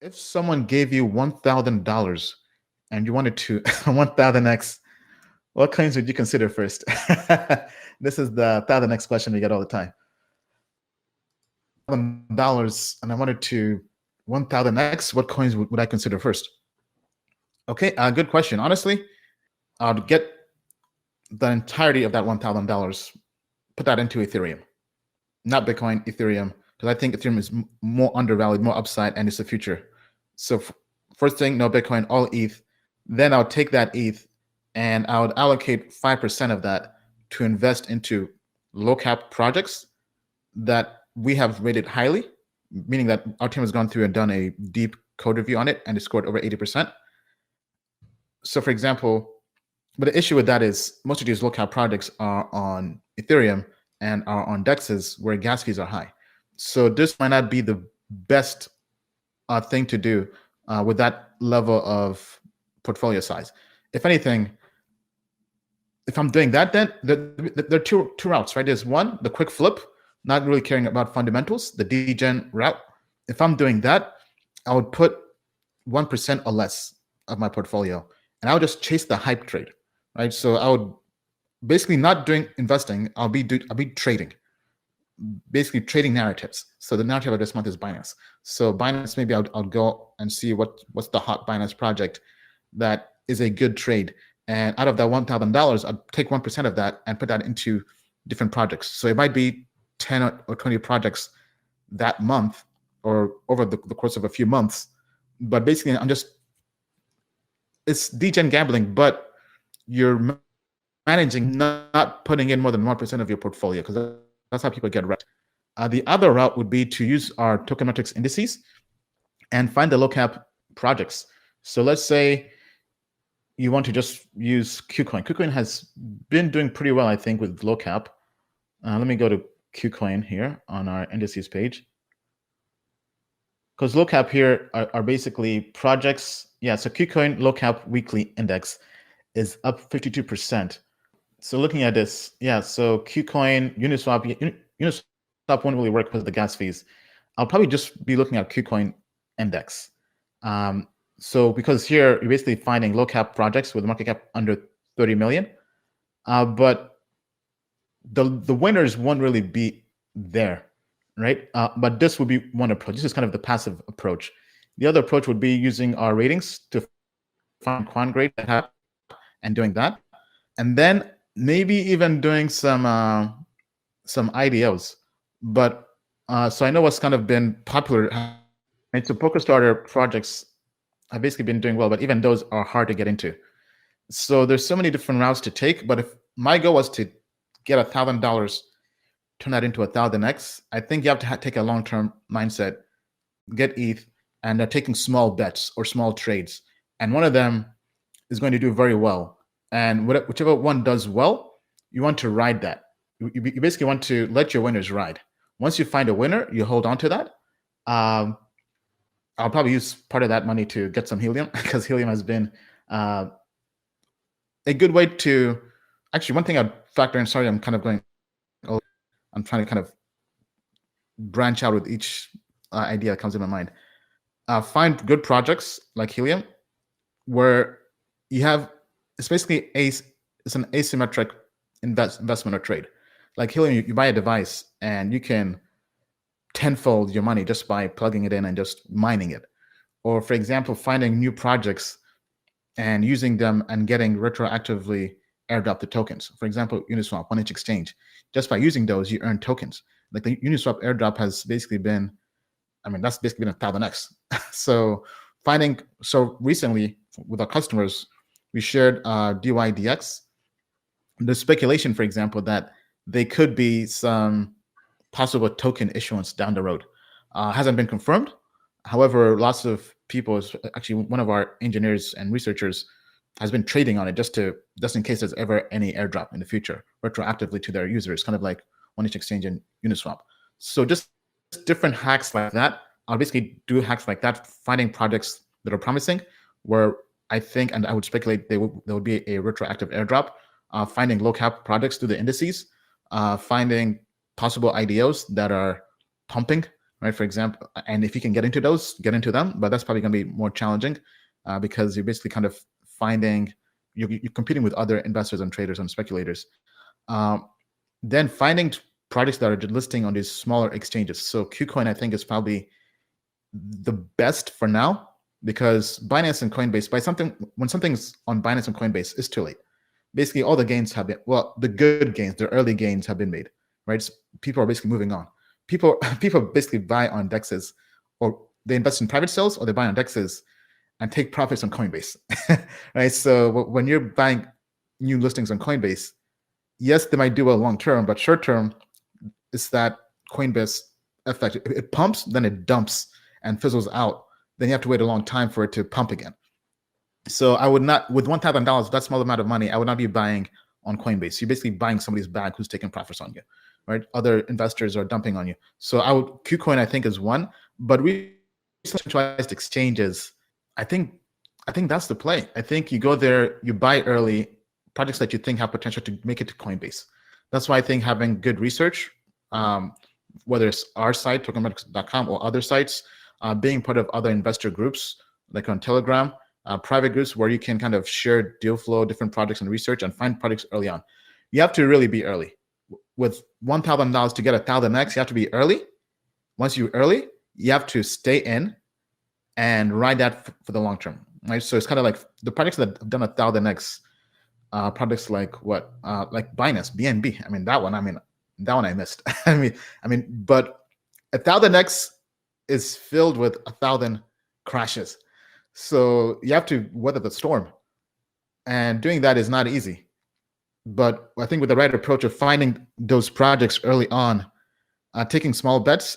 If someone gave you $1,000 and you wanted to 1000x, what coins would you consider first? This is the 1000x question we get all the time. $1,000 and I wanted to 1000x, what coins would I consider first? Okay, good question. Honestly, I'd get the entirety of that $1,000, put that into Ethereum, not Bitcoin, Ethereum, because I think Ethereum is more undervalued, more upside, and it's the future. So first thing, no Bitcoin, all ETH. Then I'll take that ETH and I would allocate 5% of that to invest into low cap projects that we have rated highly, meaning that our team has gone through and done a deep code review on it and it scored over 80%. So for example, but the issue with that is most of these low cap projects are on Ethereum and are on DEXs where gas fees are high. So this might not be the best thing to do with that level of portfolio size. If anything, if I'm doing that, then there are two routes, right? There's one, the quick flip, not really caring about fundamentals, the degen route. If I'm doing that, I would put 1% or less of my portfolio, and I would just chase the hype trade, right? So I would basically not doing investing. I'll be trading, basically trading narratives. So the narrative of this month is Binance. So Binance, maybe I'll go and see what's the hot Binance project that is a good trade. And out of that $1,000, I'll take 1% of that and put that into different projects. So it might be 10 or 20 projects that month or over the course of a few months. But basically, it's degen gambling, but you're managing not putting in more than 1% of your portfolio, because that's how people get wrecked. The other route would be to use our Token Metrics indices and find the low cap projects. So let's say you want to just use KuCoin. KuCoin has been doing pretty well, I think, with low cap. Let me go to KuCoin here on our indices page. Because low cap here are basically projects. Yeah, so KuCoin low cap weekly index is up 52%. So looking at this, yeah, so KuCoin, Uniswap won't really work with the gas fees. I'll probably just be looking at KuCoin index. So because here you're basically finding low cap projects with a market cap under 30 million, but the winners won't really be there, right? But this would be one approach. This is kind of the passive approach. The other approach would be using our ratings to find quant grade and doing that, and then maybe even doing some IDOs. But so I know what's kind of been popular, and so Poker Starter projects have basically been doing well, but even those are hard to get into. So there's so many different routes to take. But if my goal was to get $1,000, turn that into 1000x, I think you have to take a long-term mindset, get ETH, and taking small bets or small trades. And one of them is going to do very well. And whichever one does well, you want to ride that. You basically want to let your winners ride. Once you find a winner, you hold on to that. I'll probably use part of that money to get some helium, because helium has been a good way to, actually, one thing I'd factor in, sorry, I'm kind of going, I'm trying to kind of branch out with each idea that comes in my mind. Find good projects like helium where you have, it's basically it's an asymmetric investment or trade. Like helium, you buy a device and you can tenfold your money just by plugging it in and just mining it. Or for example, finding new projects and using them and getting retroactively airdrop the tokens. For example, Uniswap, 1inch exchange. Just by using those, you earn tokens. Like the Uniswap airdrop has basically been, I mean, that's basically been 1000x. So recently with our customers, we shared DYDX. The speculation, for example, that they could be some possible token issuance down the road hasn't been confirmed. However, lots of people, actually one of our engineers and researchers has been trading on it just in case there's ever any airdrop in the future retroactively to their users, kind of like 1inch exchange and Uniswap. So just different hacks like that. I'll basically do hacks like that, finding projects that are promising, where I think, and I would speculate there would be a retroactive airdrop, finding low cap projects through the indices, finding possible IDOs that are pumping right? For example, and if you can get into those, get into them, but that's probably going to be more challenging because you're basically kind of finding, you're competing with other investors and traders and speculators. Then finding projects that are listing on these smaller exchanges. So KuCoin, I think, is probably the best for now, because Binance and Coinbase, when something's on Binance and Coinbase, it's too late. Basically, all the gains have been, well, the good gains, the early gains have been made, right? So people are basically moving on. People basically buy on DEXs, or they invest in private sales, or they buy on DEXs and take profits on Coinbase, right? So when you're buying new listings on Coinbase, yes, they might do well long term, but short term, it's that Coinbase effect. It pumps, then it dumps and fizzles out. Then you have to wait a long time for it to pump again. So I would not, with $1,000, that small amount of money, I would not be buying on Coinbase. You're basically buying somebody's bag who's taking profits on you, right? Other investors are dumping on you. So KuCoin, I think, is one, but centralized exchanges, I think that's the play. I think you go there, you buy early projects that you think have potential to make it to Coinbase. That's why I think having good research, whether it's our site, tokenmetrics.com, or other sites, being part of other investor groups, like on Telegram, private groups where you can kind of share deal flow, different projects and research, and find projects early on. You have to really be early. With $1,000 to get 1,000x, you have to be early. Once you're early, you have to stay in and ride that for the long term, right? So it's kind of like the projects that have done 1,000x, projects like like Binance, BNB. I mean, that one I missed. But 1,000x is filled with 1,000 crashes. So you have to weather the storm. And doing that is not easy. But I think with the right approach of finding those projects early on, taking small bets,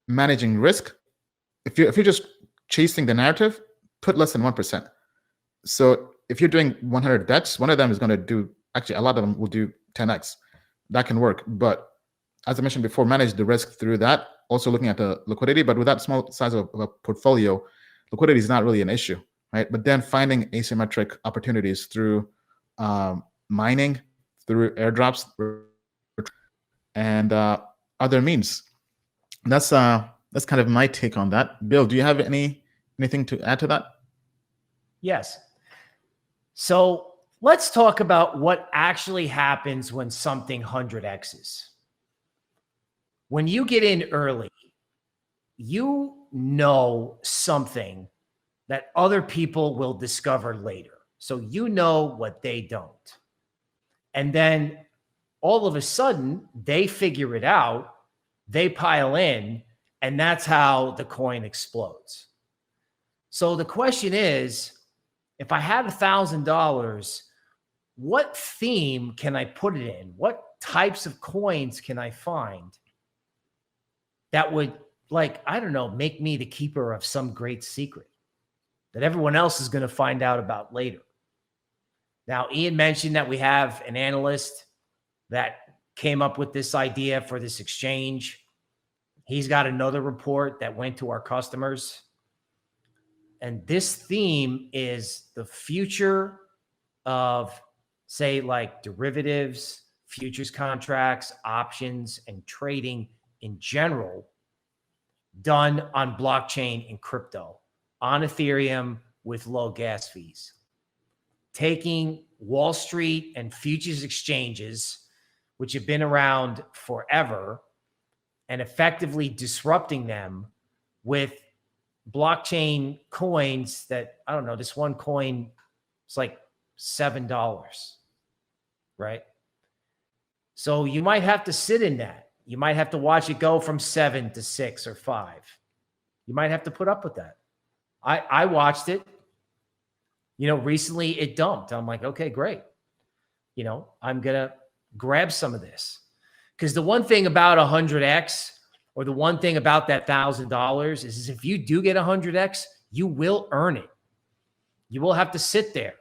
managing risk. If you're just chasing the narrative, put less than 1%. So if you're doing 100 bets, one of them is going to do, actually, a lot of them will do 10x. That can work. But as I mentioned before, manage the risk through that. Also looking at the liquidity, but with that small size of a portfolio, liquidity is not really an issue, right? But then finding asymmetric opportunities through mining, through airdrops, and other means. That's kind of my take on that. Bill, do you have anything to add to that? Yes. So let's talk about what actually happens when something 100x's. When you get in early, you know something that other people will discover later. So you know what they don't. And then all of a sudden, they figure it out, they pile in, and that's how the coin explodes. So the question is, if I had $1,000, what theme can I put it in? What types of coins can I find that would, like, I don't know, make me the keeper of some great secret that everyone else is going to find out about later? Now, Ian mentioned that we have an analyst that came up with this idea for this exchange. He's got another report that went to our customers. And this theme is the future of, say, like derivatives, futures contracts, options, and trading in general, done on blockchain and crypto, on Ethereum with low gas fees. Taking Wall Street and futures exchanges, which have been around forever, and effectively disrupting them with blockchain coins that, I don't know, this one coin is like $7, right? So you might have to sit in that. You might have to watch it go from 7 to 6 or 5. You might have to put up with that. I watched it. Recently it dumped. I'm like, okay, great. I'm going to grab some of this. Because the one thing about 100x, or the one thing about that $1,000 is if you do get 100x, you will earn it. You will have to sit there.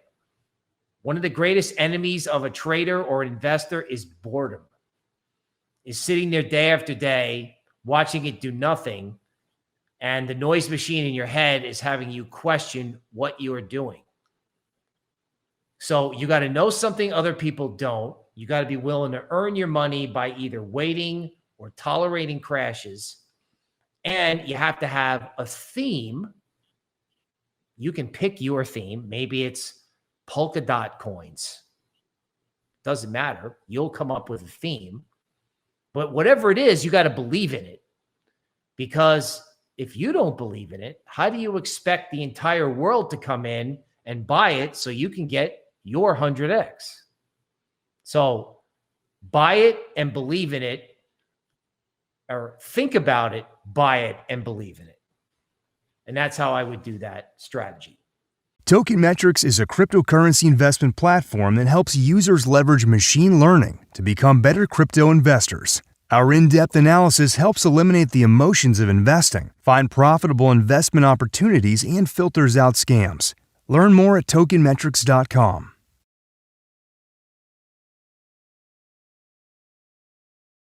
One of the greatest enemies of a trader or an investor is boredom. Is sitting there day after day, watching it do nothing, and the noise machine in your head is having you question what you are doing. So you got to know something other people don't. You got to be willing to earn your money by either waiting or tolerating crashes. And you have to have a theme. You can pick your theme. Maybe it's polka dot coins. Doesn't matter. You'll come up with a theme. But whatever it is, you got to believe in it. Because if you don't believe in it, how do you expect the entire world to come in and buy it so you can get your 100x? So buy it and believe in it, or think about it, buy it, and believe in it. And that's how I would do that strategy. Token Metrics is a cryptocurrency investment platform that helps users leverage machine learning to become better crypto investors. Our in-depth analysis helps eliminate the emotions of investing, find profitable investment opportunities, and filters out scams. Learn more at tokenmetrics.com.